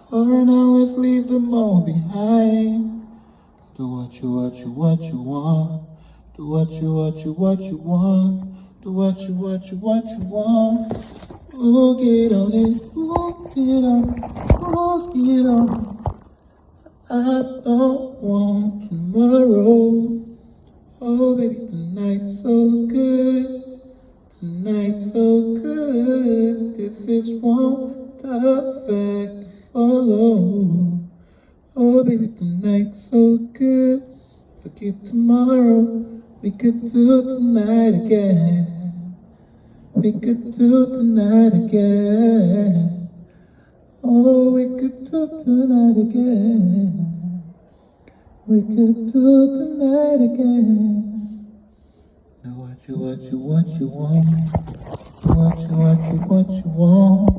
For now, let's leave them all behind. Do what you want. Do what you want. Do what you want. Do what you want. Oh, get on it. Oh, get on it. Oh, get on it. I don't want tomorrow. Oh, baby, tonight's so good. Tonight's so good. This is one perfect to follow. Oh, baby, tonight's so good. Forget tomorrow. We could do tonight again. We could do tonight again. Oh, we could do tonight again. We could do tonight again. Do what you want. Do what you want.